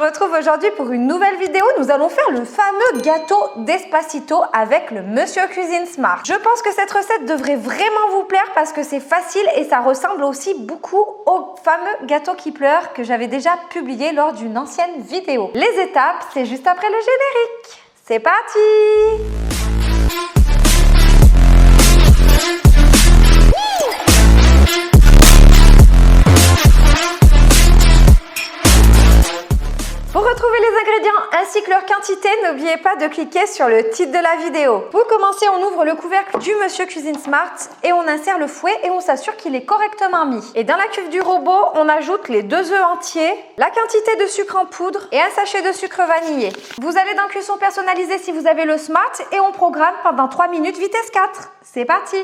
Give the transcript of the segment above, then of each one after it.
retrouve aujourd'hui pour une nouvelle vidéo. Nous allons faire le fameux gâteau Despacito avec le Monsieur Cuisine Smart. Je pense que cette recette devrait vraiment vous plaire parce que c'est facile et ça ressemble aussi beaucoup au fameux gâteau qui pleure que j'avais déjà publié lors d'une ancienne vidéo. Les étapes, c'est juste après le générique. C'est parti! Pour retrouver les ingrédients ainsi que leur quantité, n'oubliez pas de cliquer sur le titre de la vidéo. Pour commencer, on ouvre le couvercle du Monsieur Cuisine Smart et on insère le fouet et on s'assure qu'il est correctement mis. Et dans la cuve du robot, on ajoute les 2 œufs entiers, la quantité de sucre en poudre et un sachet de sucre vanillé. Vous allez dans cuisson personnalisée si vous avez le Smart et on programme pendant 3 minutes vitesse 4. C'est parti!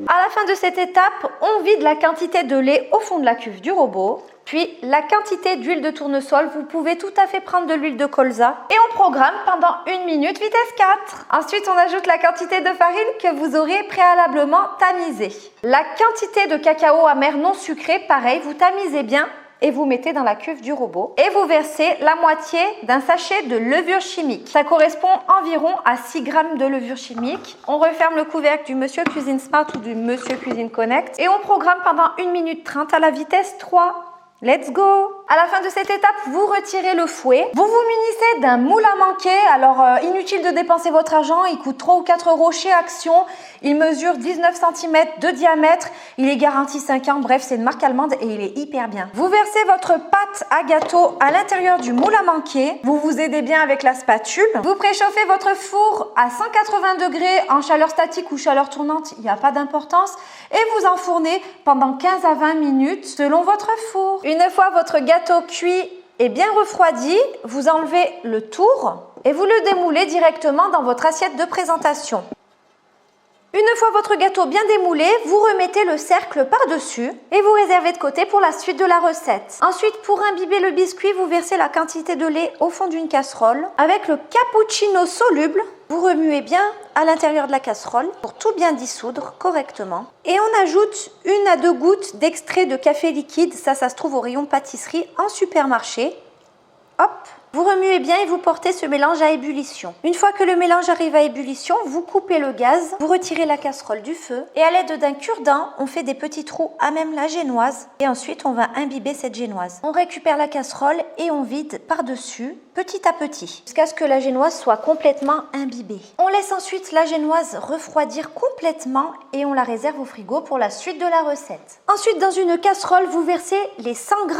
À la fin de cette étape, on vide la quantité de lait au fond de la cuve du robot. Puis la quantité d'huile de tournesol, vous pouvez tout à fait prendre de l'huile de colza et on programme pendant 1 minute vitesse 4. Ensuite, on ajoute la quantité de farine que vous aurez préalablement tamisée. La quantité de cacao amer non sucré, pareil, vous tamisez bien et vous mettez dans la cuve du robot et vous versez la moitié d'un sachet de levure chimique. Ça correspond environ à 6 grammes de levure chimique. On referme le couvercle du Monsieur Cuisine Smart ou du Monsieur Cuisine Connect et on programme pendant 1 minute 30 à la vitesse 3. Let's go! À la fin de cette étape, vous retirez le fouet. Vous vous munissez d'un moule à manquer. Alors, inutile de dépenser votre argent. Il coûte 3 ou 4 € chez Action. Il mesure 19 cm de diamètre. Il est garanti 5 ans. Bref, c'est une marque allemande et il est hyper bien. Vous versez votre pâte à gâteau à l'intérieur du moule à manquer. Vous vous aidez bien avec la spatule. Vous préchauffez votre four à 180 degrés en chaleur statique ou chaleur tournante. Il n'y a pas d'importance. Et vous enfournez pendant 15 à 20 minutes selon votre four. Une fois votre gâteau cuit et bien refroidi, vous enlevez le tour et vous le démoulez directement dans votre assiette de présentation. Une fois votre gâteau bien démoulé, vous remettez le cercle par-dessus et vous réservez de côté pour la suite de la recette. Ensuite, pour imbiber le biscuit, vous versez la quantité de lait au fond d'une casserole. Avec le cappuccino soluble, vous remuez bien à l'intérieur de la casserole pour tout bien dissoudre correctement. Et on ajoute 1 à 2 gouttes d'extrait de café liquide. Ça se trouve au rayon pâtisserie en supermarché. Hop! Vous remuez bien et vous portez ce mélange à ébullition. Une fois que le mélange arrive à ébullition, vous coupez le gaz, vous retirez la casserole du feu et à l'aide d'un cure-dent, on fait des petits trous à même la génoise et ensuite on va imbiber cette génoise. On récupère la casserole et on vide par-dessus petit à petit jusqu'à ce que la génoise soit complètement imbibée. On laisse ensuite la génoise refroidir complètement et on la réserve au frigo pour la suite de la recette. Ensuite, dans une casserole, vous versez les 100 g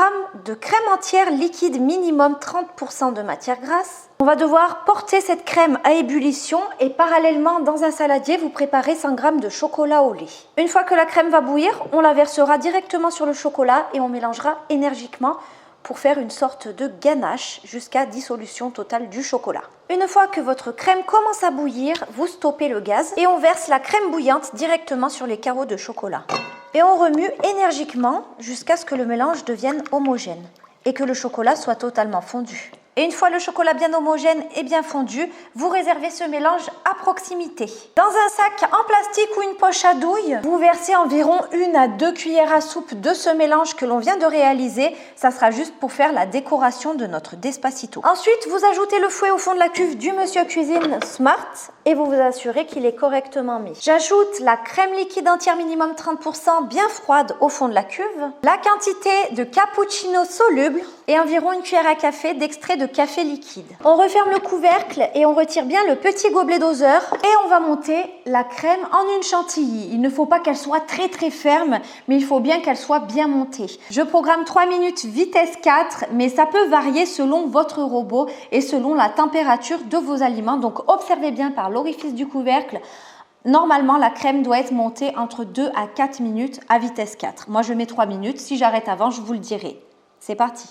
de crème entière liquide minimum 30% de matière grasse. On va devoir porter cette crème à ébullition et parallèlement dans un saladier, vous préparez 100 g de chocolat au lait. Une fois que la crème va bouillir, on la versera directement sur le chocolat et on mélangera énergiquement pour faire une sorte de ganache jusqu'à dissolution totale du chocolat. Une fois que votre crème commence à bouillir, vous stoppez le gaz et on verse la crème bouillante directement sur les carreaux de chocolat. Et on remue énergiquement jusqu'à ce que le mélange devienne homogène et que le chocolat soit totalement fondu. Et une fois le chocolat bien homogène et bien fondu, vous réservez ce mélange à proximité. Dans un sac en plastique ou une poche à douille, vous versez environ 1 à 2 cuillères à soupe de ce mélange que l'on vient de réaliser. Ça sera juste pour faire la décoration de notre Despacito. Ensuite, vous ajoutez le fouet au fond de la cuve du Monsieur Cuisine Smart et vous vous assurez qu'il est correctement mis. J'ajoute la crème liquide entière minimum 30% bien froide au fond de la cuve, la quantité de cappuccino soluble et environ 1 cuillère à café d'extrait de café liquide. On referme le couvercle et on retire bien le petit gobelet doseur et on va monter la crème en une chantilly. Il ne faut pas qu'elle soit très ferme, mais il faut bien qu'elle soit bien montée. Je programme 3 minutes vitesse 4, mais ça peut varier selon votre robot et selon la température de vos aliments. Donc observez bien par l'orifice du couvercle. Normalement, la crème doit être montée entre 2 à 4 minutes à vitesse 4. Moi, je mets 3 minutes. Si j'arrête avant, je vous le dirai. C'est parti!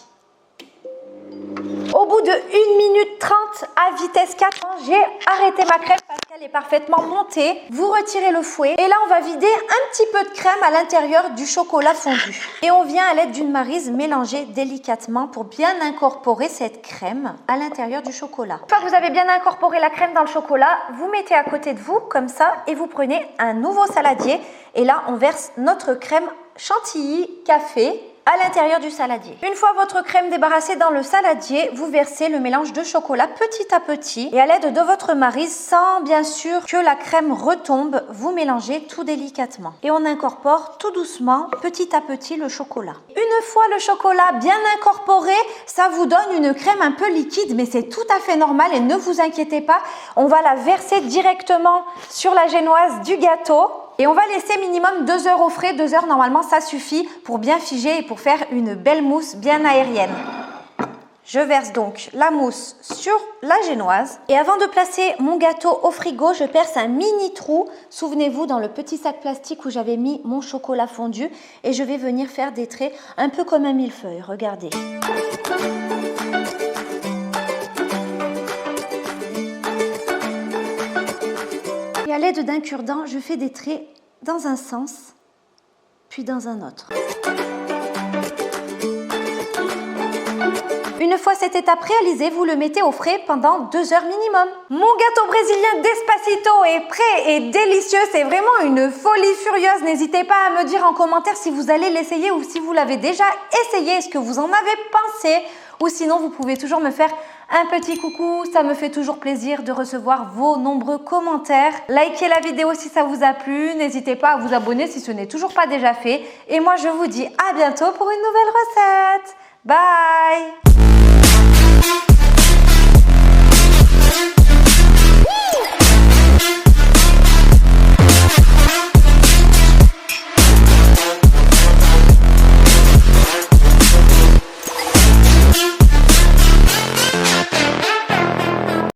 Au bout de 1 minute 30 à vitesse 4, j'ai arrêté ma crème parce qu'elle est parfaitement montée. Vous retirez le fouet et là on va vider un petit peu de crème à l'intérieur du chocolat fondu. Et on vient à l'aide d'une maryse mélanger délicatement pour bien incorporer cette crème à l'intérieur du chocolat. Une fois que vous avez bien incorporé la crème dans le chocolat, vous mettez à côté de vous comme ça et vous prenez un nouveau saladier. Et là on verse notre crème chantilly café à l'intérieur du saladier. Une fois votre crème débarrassée dans le saladier, vous versez le mélange de chocolat petit à petit et à l'aide de votre maryse, sans bien sûr que la crème retombe, vous mélangez tout délicatement. Et on incorpore tout doucement, petit à petit, le chocolat. Une fois le chocolat bien incorporé, ça vous donne une crème un peu liquide, mais c'est tout à fait normal et ne vous inquiétez pas, on va la verser directement sur la génoise du gâteau. Et on va laisser minimum 2 heures au frais. 2 heures, normalement, ça suffit pour bien figer et pour faire une belle mousse bien aérienne. Je verse donc la mousse sur la génoise. Et avant de placer mon gâteau au frigo, je perce un mini trou. Souvenez-vous, dans le petit sac plastique où j'avais mis mon chocolat fondu. Et je vais venir faire des traits un peu comme un millefeuille. Regardez. Et à l'aide d'un cure-dent, je fais des traits dans un sens, puis dans un autre. Une fois cette étape réalisée, vous le mettez au frais pendant 2 heures minimum. Mon gâteau brésilien Despacito est prêt et délicieux. C'est vraiment une folie furieuse. N'hésitez pas à me dire en commentaire si vous allez l'essayer ou si vous l'avez déjà essayé, ce que vous en avez pensé. Ou sinon, vous pouvez toujours me faire un petit coucou. Ça me fait toujours plaisir de recevoir vos nombreux commentaires. Likez la vidéo si ça vous a plu. N'hésitez pas à vous abonner si ce n'est toujours pas déjà fait. Et moi, je vous dis à bientôt pour une nouvelle recette. Bye!